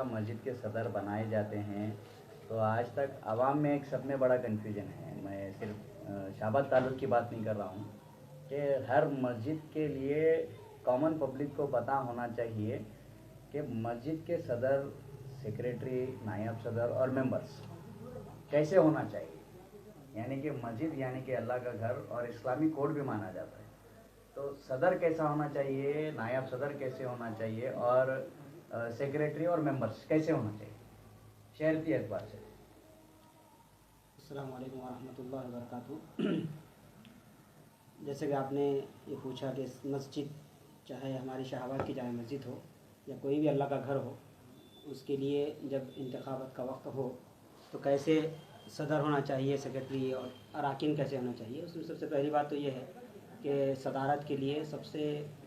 مسجد کے صدر بنائے جاتے ہیں تو آج تک عوام میں ایک سب میں بڑا کنفیوژن ہے. میں صرف شہباز تعلق کی بات نہیں کر رہا ہوں کہ ہر مسجد کے لیے کامن پبلک کو پتہ ہونا چاہیے کہ مسجد کے صدر، سیکریٹری، نائب صدر اور ممبرس کیسے ہونا چاہیے. یعنی کہ مسجد یعنی کہ اللہ کا گھر اور اسلامی کوڈ بھی مانا جاتا ہے. تو صدر کیسا ہونا چاہیے، نائب صدر کیسے ہونا چاہیے اور سیکریٹری اور ممبرس کیسے ہونا چاہیے شہر کے اعتبار سے. السلام علیکم ورحمۃ اللہ وبرکاتہ. جیسے کہ آپ نے یہ پوچھا کہ مسجد چاہے ہماری شہاباد کی جامع مسجد ہو یا کوئی بھی اللہ کا گھر ہو، اس کے لیے جب انتخابات کا وقت ہو تو کیسے صدر ہونا چاہیے، سیکرٹری اور اراکین کیسے ہونا چاہیے. اس میں سب سے پہلی بات تو یہ ہے کہ صدارت کے لیے سب سے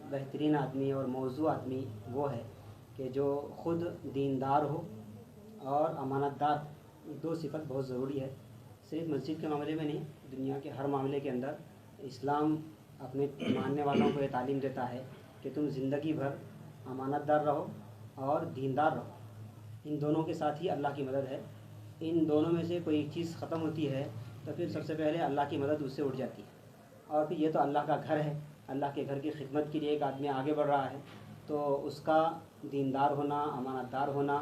بہترین آدمی اور موضوع آدمی وہ ہے کہ جو خود دیندار ہو اور امانت دار. دو صفت بہت ضروری ہے، صرف مسجد کے معاملے میں نہیں، دنیا کے ہر معاملے کے اندر اسلام اپنے ماننے والوں کو یہ تعلیم دیتا ہے کہ تم زندگی بھر امانت دار رہو اور دیندار رہو. ان دونوں کے ساتھ ہی اللہ کی مدد ہے. ان دونوں میں سے کوئی ایک چیز ختم ہوتی ہے تو پھر سب سے پہلے اللہ کی مدد اس سے اٹھ جاتی ہے. اور پھر یہ تو اللہ کا گھر ہے، اللہ کے گھر کی خدمت کے لیے ایک آدمی آگے بڑھ رہا ہے تو اس کا دیندار ہونا، امانت دار ہونا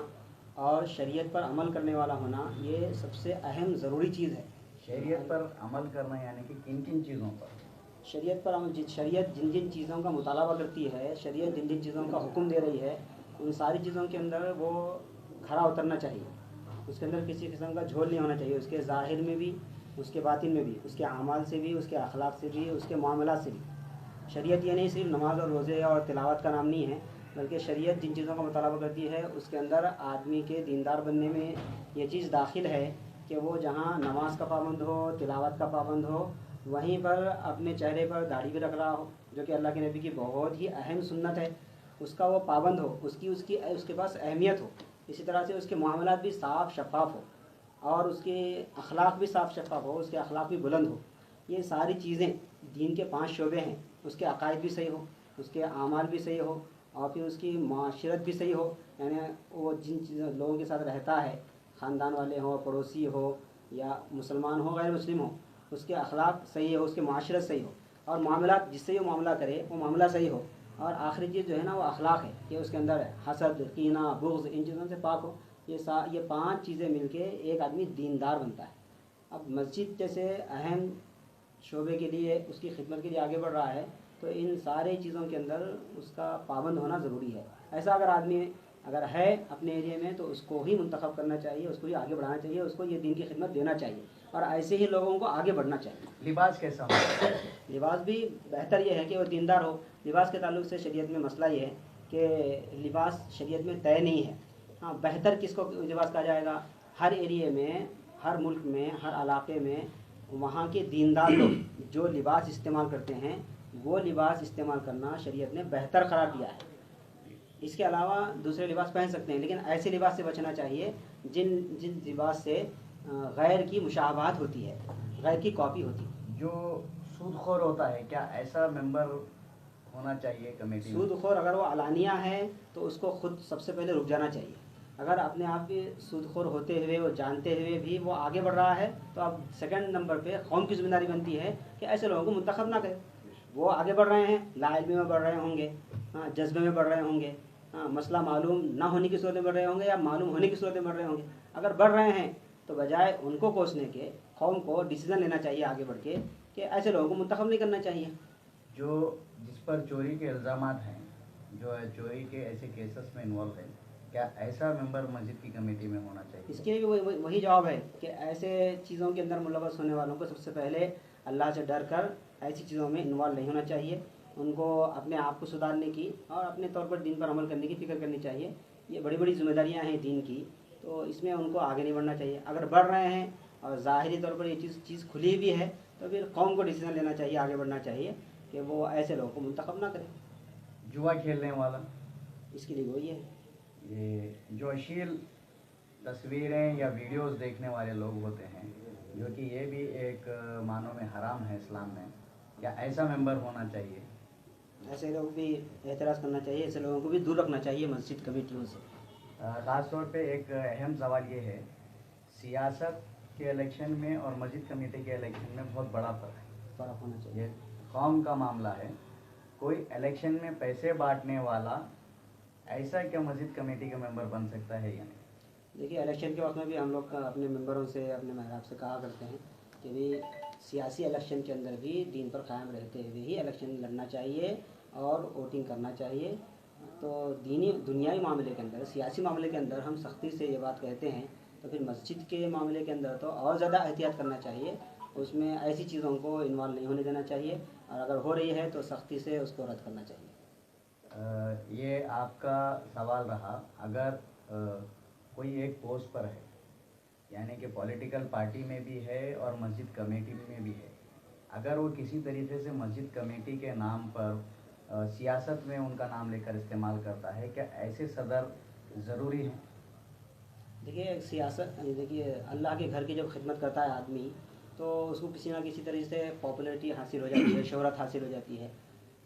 اور شریعت پر عمل کرنے والا ہونا یہ سب سے اہم ضروری چیز ہے. شریعت پر عمل کرنا یعنی کہ کن کن چیزوں پر؟ شریعت پر عمل، شریعت جن جن چیزوں کا مطالبہ کرتی ہے، شریعت جن جن چیزوں کا حکم دے رہی ہے، ان ساری چیزوں کے اندر وہ کھرا اترنا چاہیے. اس کے اندر کسی قسم کا جھول نہیں ہونا چاہیے، اس کے ظاہر میں بھی، اس کے باطن میں بھی، اس کے اعمال سے بھی، اس کے اخلاق سے بھی، اس کے معاملات سے بھی. شریعت یہ نہیں صرف نماز اور روزے اور تلاوت کا نام نہیں ہے، بلکہ شریعت جن چیزوں کا مطالبہ کرتی ہے اس کے اندر آدمی کے دیندار بننے میں یہ چیز داخل ہے کہ وہ جہاں نماز کا پابند ہو، تلاوت کا پابند ہو، وہیں پر اپنے چہرے پر داڑھی بھی رکھ رہا ہو، جو کہ اللہ کے نبی کی بہت ہی اہم سنت ہے، اس کا وہ پابند ہو، اس کے پاس اہمیت ہو. اسی طرح سے اس کے معاملات بھی صاف شفاف ہو اور اس کے اخلاق بھی صاف شفاف ہو، اس کے اخلاق بھی بلند ہو. یہ ساری چیزیں دین کے 5 شعبے ہیں. اس کے عقائد بھی صحیح ہو، اس کے اعمال بھی صحیح ہو اور پھر اس کی معاشرت بھی صحیح ہو. یعنی وہ جن لوگوں کے ساتھ رہتا ہے، خاندان والے ہوں، پڑوسی ہو یا مسلمان ہو، غیر مسلم ہو، اس کے اخلاق صحیح ہو، اس کے معاشرت صحیح ہو اور معاملات جس سے یہ معاملہ کرے وہ معاملہ صحیح ہو. اور آخری چیز جو ہے نا وہ اخلاق ہے کہ اس کے اندر حسد، کینہ، بغض، ان چیزوں سے پاک ہو. یہ 5 چیزیں مل کے ایک آدمی دیندار بنتا ہے. اب مسجد جیسے اہم شعبے کے لیے، اس کی خدمت کے لیے آگے بڑھ رہا ہے تو ان سارے چیزوں کے اندر اس کا پابند ہونا ضروری ہے. ایسا اگر آدمی اگر ہے اپنے ایریے میں تو اس کو ہی منتخب کرنا چاہیے، اس کو ہی آگے بڑھانا چاہیے، اس کو یہ دین کی خدمت دینا چاہیے اور ایسے ہی لوگوں کو آگے بڑھنا چاہیے. لباس کیسا ہو؟ لباس بھی بہتر یہ ہے کہ وہ دیندار ہو. لباس کے تعلق سے شریعت میں مسئلہ یہ ہے کہ لباس شریعت میں طے نہیں ہے. ہاں، بہتر کس کو لباس کہا جائے گا؟ ہر ایریے میں، ہر ملک میں، ہر علاقے میں وہاں کے دیندار لوگ جو لباس استعمال کرتے ہیں وہ لباس استعمال کرنا شریعت نے بہتر قرار دیا ہے. اس کے علاوہ دوسرے لباس پہن سکتے ہیں لیکن ایسے لباس سے بچنا چاہیے جن لباس سے غیر کی مشابہت ہوتی ہے، غیر کی کاپی ہوتی ہے. جو سود خور ہوتا ہے کیا ایسا ممبر ہونا چاہیے کمیٹی میں؟ سود خور اگر وہ علانیہ ہے تو اس کو خود سب سے پہلے رک جانا چاہیے. اگر اپنے آپ بھی سود خور ہوتے ہوئے، وہ جانتے ہوئے بھی وہ آگے بڑھ رہا ہے تو اب سیکنڈ نمبر پہ قوم کی ذمہ داری بنتی ہے کہ ایسے لوگوں کو منتخب نہ کرے. وہ آگے بڑھ رہے ہیں، لا علمی میں بڑھ رہے ہوں گے، جذبے میں بڑھ رہے ہوں گے، مسئلہ معلوم نہ ہونے کی صورت میں بڑھ رہے ہوں گے یا معلوم ہونے کی صورت میں بڑھ رہے ہوں گے. اگر بڑھ رہے ہیں تو بجائے ان کو کوسنے کے قوم کو ڈیسیزن لینا چاہیے آگے بڑھ کے کہ ایسے لوگوں کو منتخب نہیں کرنا چاہیے. جس پر چوری کے الزامات ہیں، جو ہے چوری کے ایسے کیسز میں انوالو ہے، کیا ایسا ممبر مسجد کی کمیٹی میں ہونا چاہیے؟ اس کے بھی وہی جواب ہے کہ ایسے چیزوں کے اندر ملوث ہونے والوں کو سب سے پہلے اللہ سے ڈر کر ایسی چیزوں میں انوالو نہیں ہونا چاہیے. ان کو اپنے آپ کو سدھارنے کی اور اپنے طور پر دین پر عمل کرنے کی فکر کرنی چاہیے. یہ بڑی بڑی ذمہ داریاں ہیں دین کی، تو اس میں ان کو آگے نہیں بڑھنا چاہیے. اگر بڑھ رہے ہیں اور ظاہری طور پر یہ چیز کھلی بھی ہے تو پھر قوم کو ڈیسیزن لینا چاہیے، آگے بڑھنا چاہیے کہ وہ ایسے لوگوں کو منتخب نہ کرے. جوا کھیلنے والا، اس کے لیے وہی ہے. یہ جو اشلیل تصویریں یا ویڈیوز دیکھنے والے لوگ ہوتے ہیں، جو کہ یہ بھی ایک معنوں میں حرام ہے اسلام میں، کیا ایسا ممبر ہونا چاہیے؟ ایسے لوگ بھی اعتراض کرنا چاہیے، ایسے لوگوں کو بھی دور رکھنا چاہیے مسجد کمیٹیوں سے. خاص طور پہ ایک اہم سوال یہ ہے، سیاست کے الیکشن میں اور مسجد کمیٹی کے الیکشن میں بہت بڑا فرق ہونا چاہیے. یہ قوم کا معاملہ ہے. کوئی الیکشن میں پیسے بانٹنے والا ایسا کیا مسجد کمیٹی کا ممبر بن سکتا ہے یا نہیں؟ دیکھیے الیکشن کے وقت میں بھی ہم لوگ اپنے ممبروں سے اپنے محراب سے کہا کرتے ہیں کہ بھی سیاسی الیکشن کے اندر بھی دین پر قائم رہتے ہوئے ہی الیکشن لڑنا چاہیے اور ووٹنگ کرنا چاہیے. تو دینی دنیائی معاملے کے اندر، سیاسی معاملے کے اندر ہم سختی سے یہ بات کہتے ہیں، تو پھر مسجد کے معاملے کے اندر تو اور زیادہ احتیاط کرنا چاہیے. اس میں ایسی چیزوں کو انوالو نہیں ہونے دینا چاہیے، اور اگر ہو رہی ہے تو سختی سے اس کو رد کرنا چاہیے. یہ آپ کا سوال رہا. اگر کوئی ایک پوسٹ پر ہے، یعنی کہ پولیٹیکل پارٹی میں بھی ہے اور مسجد کمیٹی میں بھی ہے، اگر وہ کسی طریقے سے مسجد کمیٹی کے نام پر سیاست میں ان کا نام لے کر استعمال کرتا ہے، کیا ایسے صدر ضروری ہیں؟ دیکھیے سیاست، دیکھیے اللہ کے گھر کی جب خدمت کرتا ہے آدمی تو اس کو کسی نہ کسی طریقے سے پاپولیرٹی حاصل ہو جاتی ہے، شہرت حاصل ہو جاتی ہے.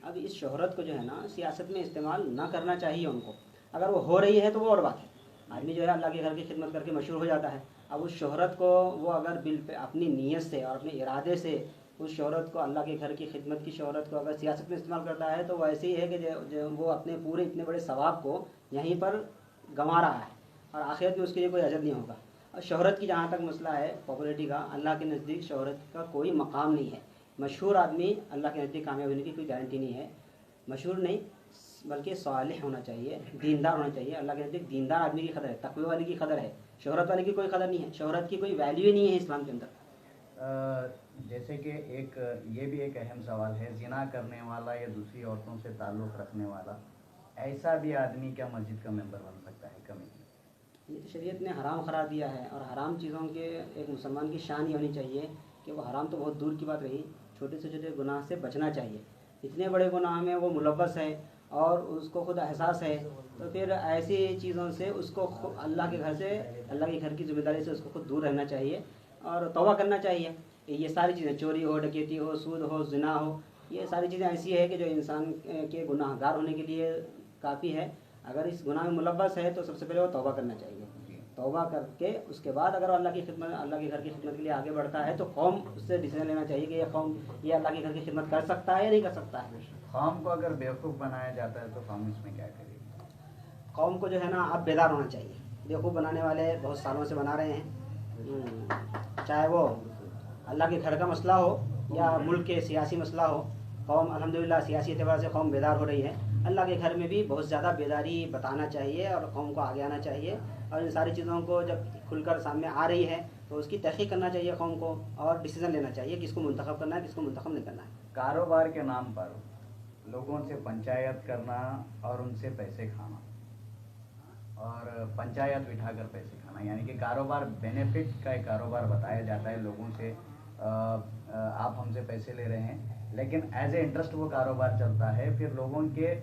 اب اس شہرت کو جو ہے نا سیاست میں استعمال نہ کرنا چاہیے ان کو. اگر وہ ہو رہی ہے تو وہ اور بات ہے. آدمی جو ہے اللہ کے گھر کی خدمت کر کے مشہور ہو جاتا ہے. اب اس شہرت کو وہ اگر بل پہ اپنی نیت سے اور اپنے ارادے سے اس شہرت کو، اللہ کے گھر کی خدمت کی شہرت کو اگر سیاست میں استعمال کرتا ہے تو وہ ایسے ہی ہے کہ جو وہ اپنے پورے اتنے بڑے ثواب کو یہیں پر گنوا رہا ہے، اور آخرت میں اس کے لیے کوئی اجر نہیں ہوگا. اور شہرت کی جہاں تک مسئلہ ہے پاپولیرٹی کا، اللہ کے نزدیک شہرت کا کوئی مقام نہیں ہے. مشہور آدمی اللہ کے نزدیک کامیاب ہونے کی کوئی گارنٹی نہیں ہے. مشہور نہیں بلکہ صالح ہونا چاہیے، دیندار ہونا چاہیے. اللہ کے نزدیک دیندار آدمی کی قدر ہے، تقوی والے کی قدر ہے. شہرت والے کی کوئی قدر نہیں ہے. شہرت کی کوئی ویلیو ہی نہیں ہے اسلام کے اندر. جیسے کہ یہ بھی ایک اہم سوال ہے، زنا کرنے والا یا دوسری عورتوں سے تعلق رکھنے والا ایسا بھی آدمی کیا مسجد کا ممبر بن سکتا ہے کمیٹی؟ یہ تو شریعت نے حرام قرار دیا ہے، اور حرام چیزوں کے ایک مسلمان کی شان یہ ہونی چاہیے کہ وہ حرام تو بہت دور کی بات رہی، چھوٹے سے چھوٹے گناہ سے بچنا چاہیے. اتنے بڑے گناہ میں وہ ملوث ہے اور اس کو خود احساس ہے، تو پھر ایسی چیزوں سے اس کو اللہ کے گھر سے، اللہ کے گھر کی ذمہ داری سے اس کو خود دور رہنا چاہیے اور توبہ کرنا چاہیے. یہ ساری چیزیں، چوری ہو، ڈکیتی ہو، سود ہو، زنا ہو، یہ ساری چیزیں ایسی ہے کہ جو انسان کے گناہ گار ہونے کے لیے کافی ہے. اگر اس گناہ میں ملوث ہے تو سب سے پہلے وہ توبہ کرنا چاہیے. توبہ کر کے اس کے بعد اگر اللہ کی خدمت، اللہ کے گھر کی خدمت کے لیے آگے بڑھتا ہے تو قوم اس سے ڈیسیژن لینا چاہیے کہ یہ قوم یہ اللہ کے گھر کی خدمت کر سکتا ہے یا نہیں کر سکتا ہے. قوم کو اگر بیوقوف بنایا جاتا ہے تو قوم اس میں کیا کرے گی؟ قوم کو جو ہے نا اب بیدار ہونا چاہیے. بیوقوف بنانے والے بہت سالوں سے بنا رہے ہیں، چاہے وہ اللہ کے گھر کا مسئلہ ہو یا ملک کے سیاسی مسئلہ ہو. قوم الحمدللہ سیاسی اعتبار سے قوم بیدار ہو رہی ہے. اللہ کے گھر میں بھی بہت زیادہ بیداری بتانا چاہیے اور قوم کو آگے آنا چاہیے. اور ان ساری چیزوں کو جب کھل کر سامنے آ رہی ہے تو اس کی تحقیق کرنا چاہیے قوم کو، اور ڈیسیژن لینا چاہیے کس کو منتخب کرنا ہے، کس کو منتخب نہیں کرنا ہے. کاروبار کے نام پر لوگوں سے پنچایت کرنا اور ان سے پیسے کھانا، اور پنچایت بٹھا کر پیسے کھانا، یعنی کہ کاروبار بینیفٹ کا ایک کاروبار بتایا جاتا ہے لوگوں سے. آپ ہم سے پیسے لے رہے ہیں لیکن ایز اے انٹرسٹ وہ کاروبار چلتا ہے. پھر لوگوں کے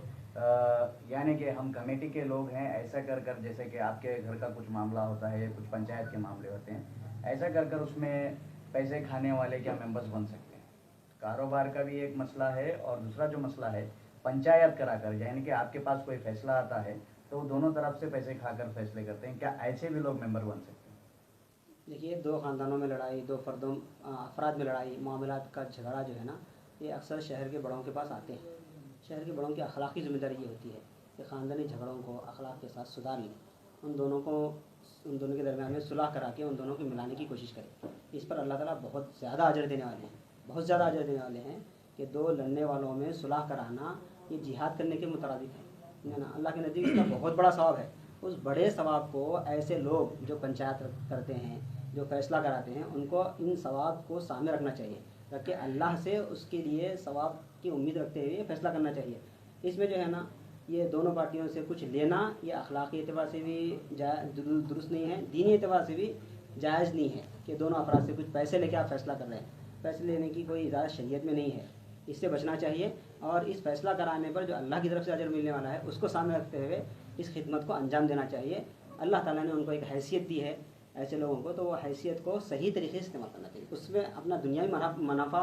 یعنی کہ ہم کمیٹی کے لوگ ہیں، ایسا کر کر، جیسے کہ آپ کے گھر کا کچھ معاملہ ہوتا ہے یا کچھ پنچایت کے معاملے ہوتے ہیں، ایسا کر کر اس میں پیسے کھانے والے کیا ممبرس بن سکتے ہیں؟ کاروبار کا بھی ایک مسئلہ ہے، اور دوسرا جو مسئلہ ہے پنچایت کرا کر، یعنی کہ آپ کے پاس کوئی فیصلہ آتا ہے تو وہ دونوں طرف سے پیسے کھا کر فیصلے کرتے ہیں. کیا ایسے بھی لوگ ممبر بن سکتے ہیں؟ دیکھیے دو خاندانوں میں لڑائی، دو افراد میں لڑائی، معاملات کا جھگڑا جو ہے نا، یہ اکثر شہر کے بڑوں کے پاس آتے ہیں. شہر کے بڑوں کی اخلاقی ذمہ داری یہ ہوتی ہے کہ خاندانی جھگڑوں کو اخلاق کے ساتھ سدھار لیں، ان دونوں کے درمیان میں صلح کرا کے ان دونوں کو ملانے کی کوشش کریں. اس پر اللہ تعالیٰ بہت زیادہ اجر دینے والے ہیں، بہت زیادہ اجر دینے والے ہیں کہ دو لڑنے والوں میں صلح کرانا یہ جہاد کرنے کے مترادف ہے نا. اللہ کے نزدیک اس کا بہت بڑا ثواب ہے. اس بڑے ثواب کو ایسے لوگ جو پنچایت کرتے ہیں، جو فیصلہ کراتے ہیں، ان کو ان ثواب کو سامنے رکھنا چاہیے، تاکہ اللہ سے اس کے لیے ثواب کی امید رکھتے ہوئے فیصلہ کرنا چاہیے. اس میں جو ہے نا یہ دونوں پارٹیوں سے کچھ لینا یہ اخلاقی اعتبار سے بھی درست نہیں ہے، دینی اعتبار سے بھی جائز نہیں ہے کہ دونوں افراد سے کچھ پیسے لے کے آپ فیصلہ کر رہے ہیں. پیسے لینے کی کوئی اجازت شریعت میں نہیں ہے، اس سے بچنا چاہیے. اور اس فیصلہ کرانے پر جو اللہ کی طرف سے اجر ملنے والا ہے اس کو سامنے رکھتے ہوئے اس خدمت کو انجام دینا چاہیے. اللہ تعالیٰ نے ان کو ایک حیثیت دی ہے ایسے لوگوں کو، تو وہ حیثیت کو صحیح طریقے سے استعمال کرنا چاہیے. اس میں اپنا دنیاوی منافع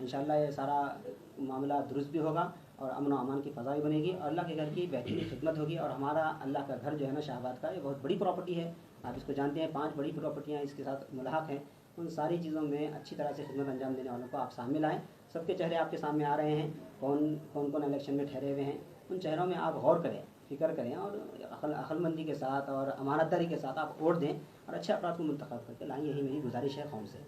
انشاءاللہ یہ سارا معاملہ درست بھی ہوگا اور امن و امان کی فضا بھی بنے گی اور اللہ کے گھر کی بہترین خدمت ہوگی. اور ہمارا اللہ کا گھر جو ہے نا شاہ آباد کا، یہ بہت بڑی پراپرٹی ہے، آپ اس کو جانتے ہیں، 5 بڑی پراپرٹیاں اس کے ساتھ ملحق ہیں. ان ساری چیزوں میں اچھی طرح سے خدمت انجام دینے والوں کو آپ سامنے لائیں. سب کے چہرے آپ کے سامنے آ رہے ہیں، کون کون الیکشن میں ٹھہرے ہوئے ہیں، ان چہروں میں آپ غور کریں، فکر کریں اور عقل مندی کے ساتھ اور امانت داری کے ساتھ آپ ووٹ دیں اور اچھے افراد کو منتخب کر کے لائیں. یہی میری گزارش ہے قوم سے.